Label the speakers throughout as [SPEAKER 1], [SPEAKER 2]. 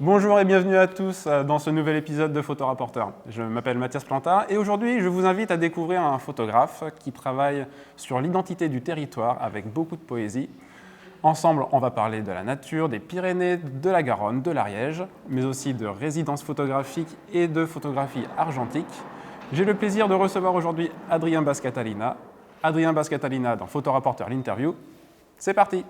[SPEAKER 1] Bonjour et bienvenue à tous dans ce nouvel épisode de Photorapporteur. Je m'appelle Mathias Plantard et aujourd'hui je vous invite à découvrir un photographe qui travaille sur l'identité du territoire avec beaucoup de poésie. Ensemble, on va parler de la nature, des Pyrénées, de la Garonne, de l'Ariège, mais aussi de résidences photographiques et de photographie argentique. J'ai le plaisir de recevoir aujourd'hui Adrien Bas-Catalina. Adrien Bas-Catalina dans Photorapporteur l'interview. C'est parti!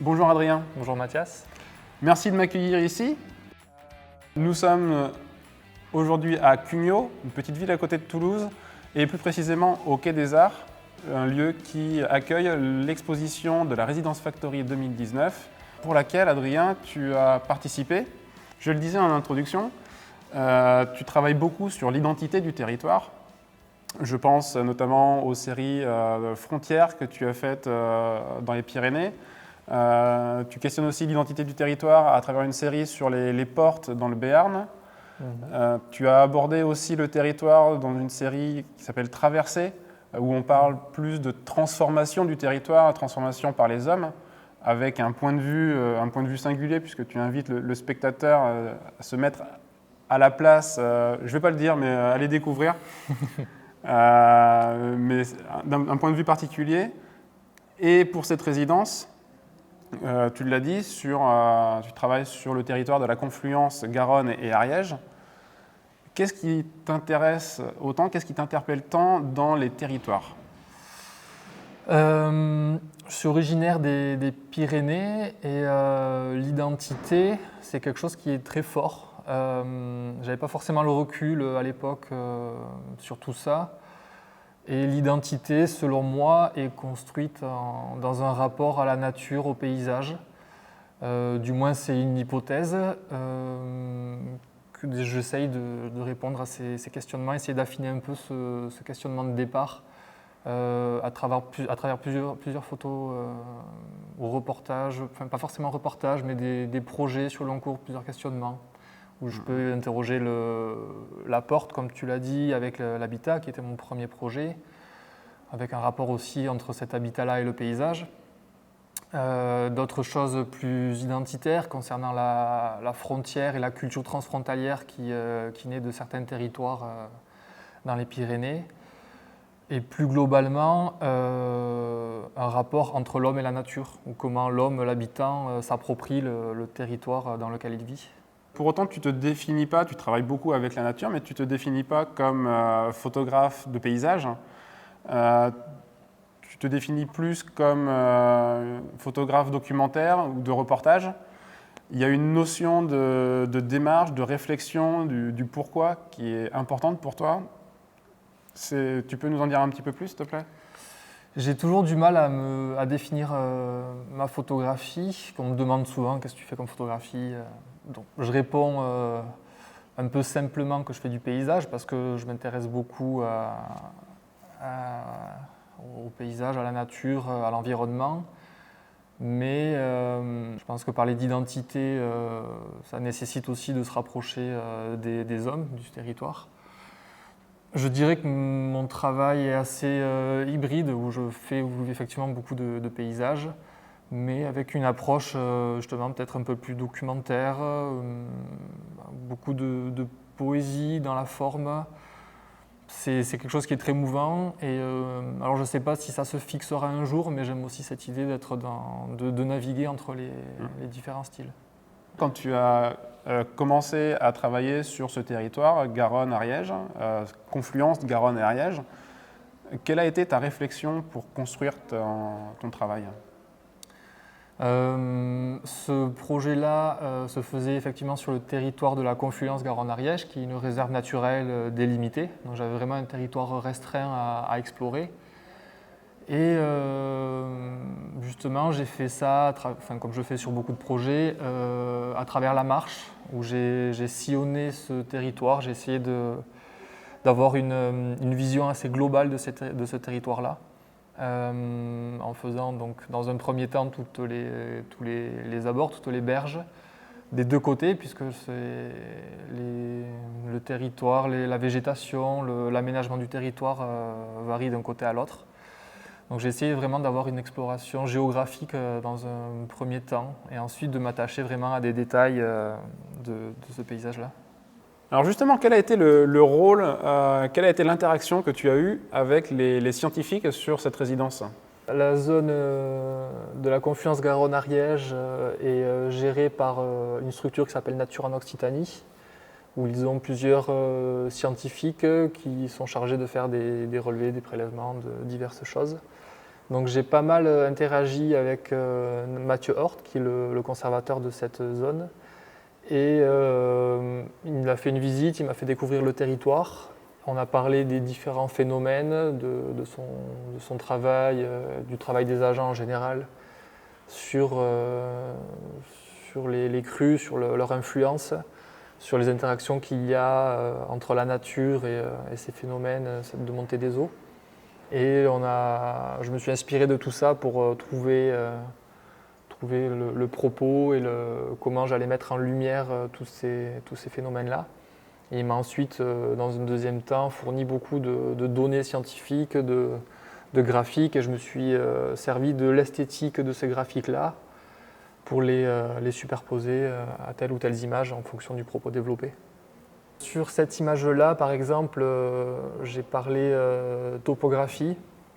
[SPEAKER 1] Bonjour Adrien.
[SPEAKER 2] Bonjour Mathias.
[SPEAKER 1] Merci de m'accueillir ici. Nous sommes aujourd'hui à Cugnaux, une petite ville à côté de Toulouse, et plus précisément au Quai des Arts, un lieu qui accueille l'exposition de la Résidence Factory 2019, pour laquelle, Adrien, tu as participé. Je le disais en introduction, tu travailles beaucoup sur l'identité du territoire. Je pense notamment aux séries Frontières que tu as faites dans les Pyrénées. Tu questionnes aussi l'identité du territoire à travers une série sur les portes dans le Béarn. Tu as abordé aussi le territoire dans une série qui s'appelle Traversée, où on parle plus de transformation du territoire, transformation par les hommes, avec un point de vue singulier, puisque tu invites le spectateur à se mettre à la place, je ne vais pas le dire, mais à les découvrir, mais d'un point de vue particulier. Et pour cette résidence, tu l'as dit, tu travailles sur le territoire de la confluence Garonne et Ariège. Qu'est-ce qui t'intéresse autant, qu'est-ce qui t'interpelle tant dans les territoires ?
[SPEAKER 2] Je suis originaire des Pyrénées et l'identité, c'est quelque chose qui est très fort. Je n'avais pas forcément le recul à l'époque sur tout ça. Et l'identité, selon moi, est construite dans un rapport à la nature, au paysage. Du moins, c'est une hypothèse que j'essaye de répondre à ces questionnements, essayer d'affiner un peu ce questionnement de départ à travers plusieurs photos ou reportages, enfin pas forcément reportages, mais des projets sur le long cours, plusieurs questionnements, où je peux interroger la porte, comme tu l'as dit, avec l'habitat, qui était mon premier projet, avec un rapport aussi entre cet habitat-là et le paysage. D'autres choses plus identitaires concernant la frontière et la culture transfrontalière qui naît de certains territoires dans les Pyrénées. Et plus globalement, un rapport entre l'homme et la nature, ou comment l'homme, l'habitant, s'approprie le territoire dans lequel il vit.
[SPEAKER 1] Pour autant, tu ne te définis pas, tu travailles beaucoup avec la nature, mais tu ne te définis pas comme photographe de paysage. Tu te définis plus comme photographe documentaire ou de reportage. Il y a une notion de démarche, de réflexion, du pourquoi qui est importante pour toi. Tu peux nous en dire un petit peu plus, s'il te plaît ?
[SPEAKER 2] J'ai toujours du mal à définir ma photographie. On me demande souvent qu'est-ce que tu fais comme photographie. Donc, je réponds un peu simplement que je fais du paysage parce que je m'intéresse beaucoup au paysage, à la nature, à l'environnement. Mais je pense que parler d'identité, ça nécessite aussi de se rapprocher des hommes, du territoire. Je dirais que mon travail est assez hybride, où je fais effectivement beaucoup de paysages, mais avec une approche justement peut-être un peu plus documentaire, beaucoup de poésie dans la forme. C'est quelque chose qui est très mouvant. Et alors je ne sais pas si ça se fixera un jour, mais j'aime aussi cette idée de naviguer entre les différents styles.
[SPEAKER 1] Quand tu as commencé à travailler sur ce territoire, Garonne-Ariège, confluence Garonne et Ariège, quelle a été ta réflexion pour construire ton travail ?
[SPEAKER 2] Ce projet-là se faisait effectivement sur le territoire de la confluence Garonne-Ariège, qui est une réserve naturelle délimitée. Donc j'avais vraiment un territoire restreint à explorer. Et justement, j'ai fait ça, comme je fais sur beaucoup de projets, à travers la marche, où j'ai sillonné ce territoire. J'ai essayé d'avoir une vision assez globale de ce territoire-là. en faisant donc, dans un premier temps tous les abords, toutes les berges des deux côtés, puisque le territoire, la végétation, l'aménagement du territoire varie d'un côté à l'autre. Donc j'ai essayé vraiment d'avoir une exploration géographique dans un premier temps et ensuite de m'attacher vraiment à des détails de ce paysage-là.
[SPEAKER 1] Alors justement, quel a été le rôle, quelle a été l'interaction que tu as eue avec les scientifiques sur cette résidence?
[SPEAKER 2] La zone de la confluence Garonne-Ariège est gérée par une structure qui s'appelle Nature en Occitanie, où ils ont plusieurs scientifiques qui sont chargés de faire des relevés, des prélèvements, de diverses choses. Donc j'ai pas mal interagi avec Mathieu Hort, qui est le conservateur de cette zone. Et il m'a fait une visite, il m'a fait découvrir le territoire. On a parlé des différents phénomènes, de son travail, du travail des agents en général, sur les crues, sur leur influence, sur les interactions qu'il y a entre la nature et ces phénomènes de montée des eaux. Et je me suis inspiré de tout ça pour trouver le propos et comment j'allais mettre en lumière tous ces phénomènes-là. Et il m'a ensuite, dans un deuxième temps, fourni beaucoup de données scientifiques, de graphiques, et je me suis servi de l'esthétique de ces graphiques-là pour les superposer à telle ou telle image en fonction du propos développé. Sur cette image-là, par exemple, j'ai parlé topographie,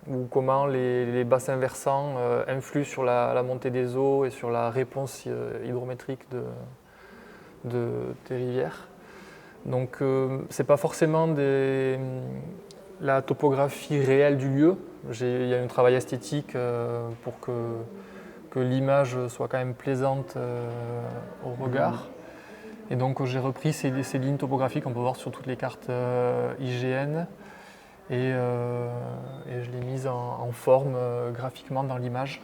[SPEAKER 2] ou comment les bassins versants influent sur la montée des eaux et sur la réponse hydrométrique des rivières. Donc ce n'est pas forcément la topographie réelle du lieu. Il y a un travail esthétique pour que l'image soit quand même plaisante au regard. Et donc j'ai repris ces lignes topographiques qu'on peut voir sur toutes les cartes IGN et je l'ai mise en forme graphiquement dans l'image.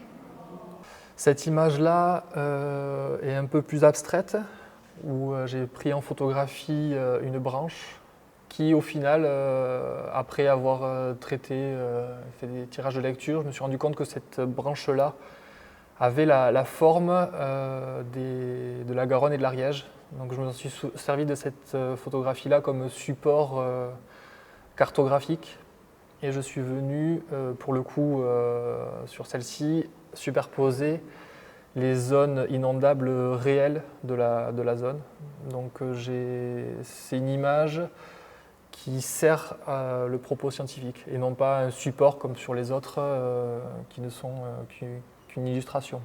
[SPEAKER 2] Cette image-là est un peu plus abstraite, où j'ai pris en photographie une branche qui, au final, après avoir fait des tirages de lecture, je me suis rendu compte que cette branche-là avait la forme de la Garonne et de l'Ariège. Donc je me suis servi de cette photographie-là comme support cartographique et je suis venu, pour le coup, sur celle-ci, superposer les zones inondables réelles de la zone. Donc c'est une image qui sert le propos scientifique et non pas un support comme sur les autres qui ne sont qu'une illustration.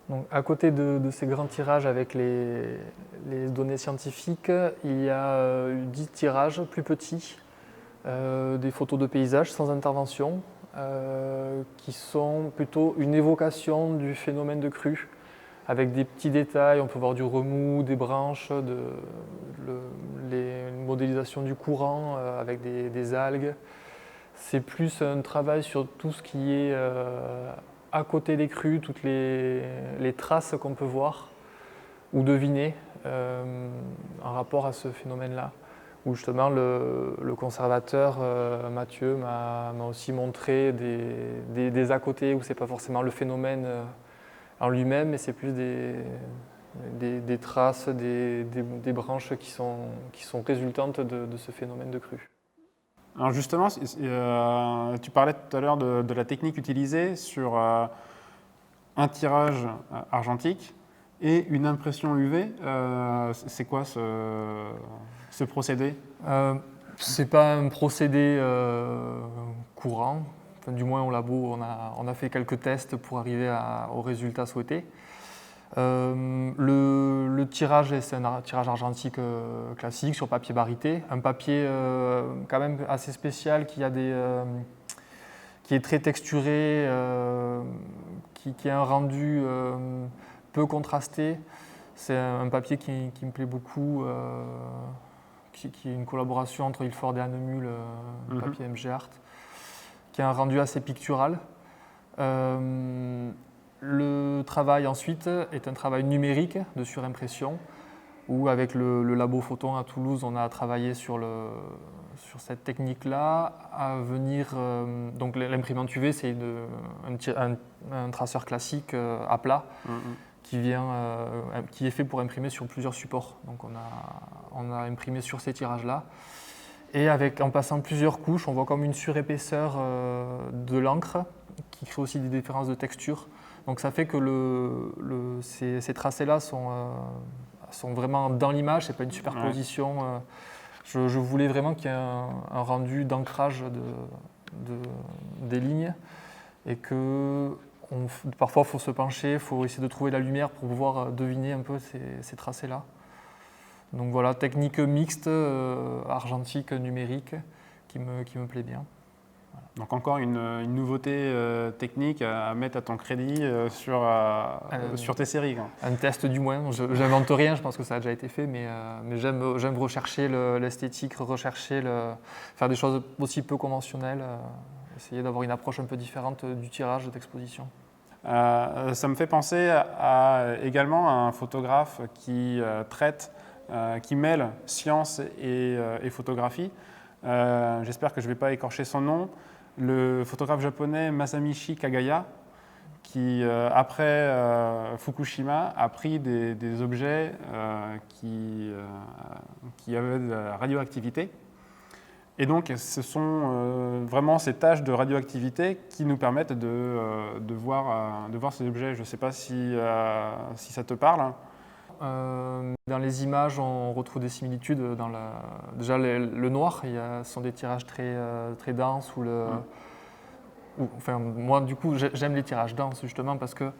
[SPEAKER 2] Donc, à côté de ces grands tirages avec les données scientifiques, il y a 10 tirages plus petits, des photos de paysages sans intervention, qui sont plutôt une évocation du phénomène de crue, avec des petits détails. On peut voir du remous, des branches, une modélisation du courant avec des algues. C'est plus un travail sur tout ce qui est à côté des crues, toutes les traces qu'on peut voir ou deviner en rapport à ce phénomène-là. Où justement le conservateur Mathieu m'a aussi montré des à côté où c'est pas forcément le phénomène en lui-même, mais c'est plus des traces, des branches qui sont résultantes de ce phénomène de crue.
[SPEAKER 1] Alors justement, tu parlais tout à l'heure de la technique utilisée sur un tirage argentique et une impression UV. C'est quoi ce procédé?
[SPEAKER 2] C'est pas un procédé courant. Enfin, du moins au labo, on a fait quelques tests pour arriver au résultat souhaité. Le tirage, c'est un tirage argentique classique sur papier barité, un papier quand même assez spécial qui est très texturé, qui a un rendu peu contrasté. C'est un papier qui me plaît beaucoup, qui est une collaboration entre Ilford et Annemul, papier MG Art, qui a un rendu assez pictural. Le travail ensuite est un travail numérique de surimpression où avec le labo Photon à Toulouse, on a travaillé sur cette technique-là à venir. Donc l'imprimante UV, c'est un traceur classique à plat qui est fait pour imprimer sur plusieurs supports. Donc on a imprimé sur ces tirages-là. Et en passant plusieurs couches, on voit comme une surépaisseur de l'encre qui crée aussi des différences de texture. Donc ça fait que ces tracés-là sont vraiment dans l'image, ce n'est pas une superposition. Ouais. Je voulais vraiment qu'il y ait un rendu d'ancrage des lignes et que parfois il faut se pencher, il faut essayer de trouver la lumière pour pouvoir deviner un peu ces tracés-là. Donc voilà, technique mixte, argentique, numérique, qui me plaît bien. Voilà.
[SPEAKER 1] Donc encore une nouveauté technique à mettre à ton crédit sur tes séries. Quoi.
[SPEAKER 2] Un test du moins, je n'invente rien, je pense que ça a déjà été fait, mais j'aime rechercher l'esthétique, faire des choses aussi peu conventionnelles, essayer d'avoir une approche un peu différente du tirage d'exposition.
[SPEAKER 1] Ça me fait penser également à un photographe qui qui mêle science et photographie. J'espère que je ne vais pas écorcher son nom. Le photographe japonais Masamichi Kagaya, qui après Fukushima a pris des objets qui avaient de la radioactivité. Et donc ce sont vraiment ces tâches de radioactivité qui nous permettent de voir ces objets. Je ne sais pas si ça te parle.
[SPEAKER 2] Dans les images, on retrouve des similitudes. Déjà, le noir, ce sont des tirages très denses. Moi, du coup, j'aime les tirages denses, justement, parce que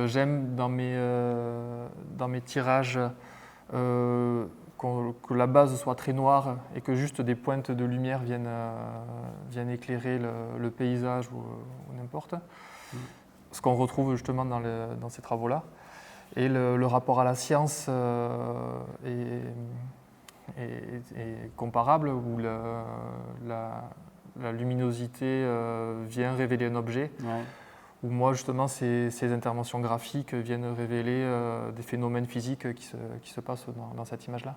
[SPEAKER 2] j'aime dans mes tirages que la base soit très noire et que juste des pointes de lumière viennent éclairer le paysage ou n'importe. Ce qu'on retrouve justement dans ces travaux-là. Et le rapport à la science est comparable, où la luminosité vient révéler un objet, où moi justement ces interventions graphiques viennent révéler des phénomènes physiques qui se passent dans cette image-là.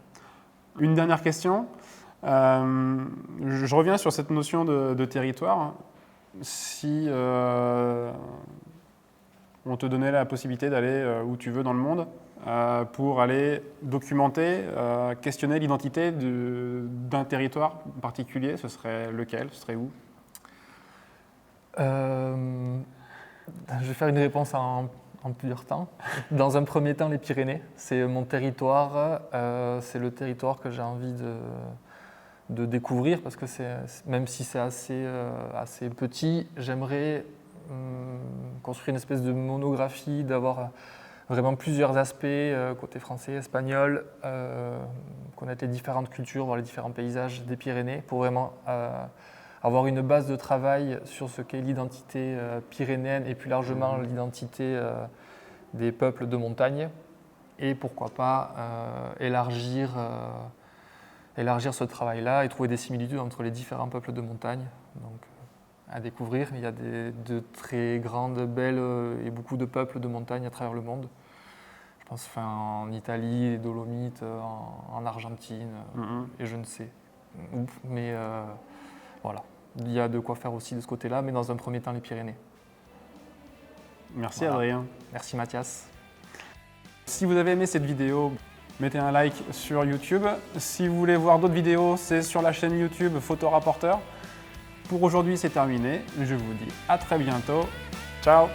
[SPEAKER 1] Une dernière question. Je reviens sur cette notion de territoire. Si on te donnait la possibilité d'aller où tu veux dans le monde pour aller documenter, questionner l'identité d'un territoire particulier, ce serait lequel? Ce serait où?
[SPEAKER 2] Je vais faire une réponse en plusieurs temps. Dans un premier temps, les Pyrénées, c'est mon territoire, c'est le territoire que j'ai envie de découvrir parce que même si c'est assez petit, j'aimerais construire une espèce de monographie, d'avoir vraiment plusieurs aspects, côté français, espagnol, connaître les différentes cultures, voir les différents paysages des Pyrénées pour vraiment avoir une base de travail sur ce qu'est l'identité pyrénéenne et plus largement l'identité des peuples de montagne et pourquoi pas élargir ce travail-là et trouver des similitudes entre les différents peuples de montagne. Donc, à découvrir. Il y a de très grandes, belles et beaucoup de peuples de montagne à travers le monde. Je pense en Italie, les Dolomites, en Argentine, et je ne sais où. Mais voilà, il y a de quoi faire aussi de ce côté-là, mais dans un premier temps, les Pyrénées.
[SPEAKER 1] Merci Adrien.
[SPEAKER 2] Merci Mathias.
[SPEAKER 1] Si vous avez aimé cette vidéo, mettez un like sur YouTube. Si vous voulez voir d'autres vidéos, c'est sur la chaîne YouTube Photorapporteur. Pour aujourd'hui, c'est terminé. Je vous dis à très bientôt. Ciao!